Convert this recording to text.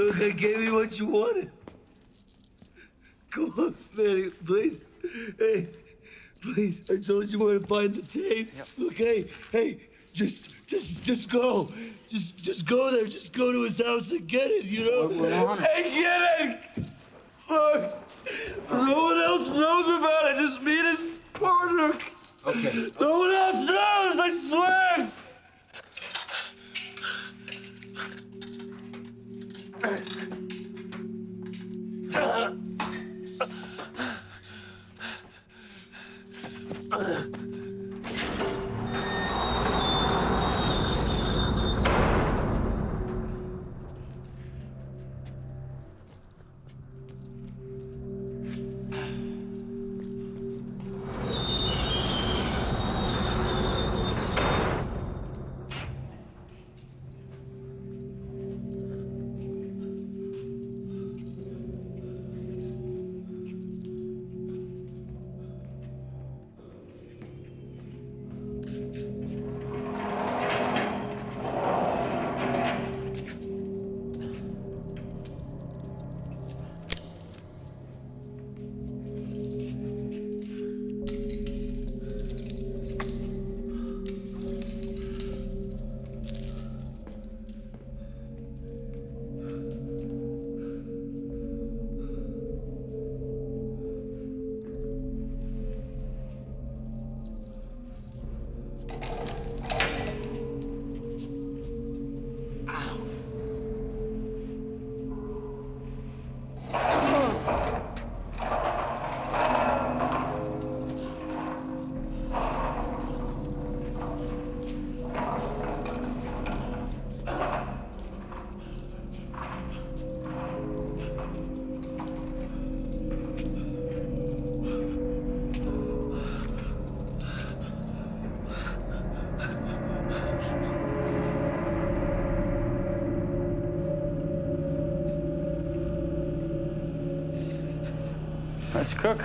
Look, I gave you what you wanted. Come on, Manny, please. Hey, please. I told you where to find the tape. Yep. Look, hey, just go. Just go there. Just go to his house and get it, you know? We're on it. Hey, get it! Look, no one else knows about it. Just me and his partner. Okay. No one else knows, I swear! Nice cook.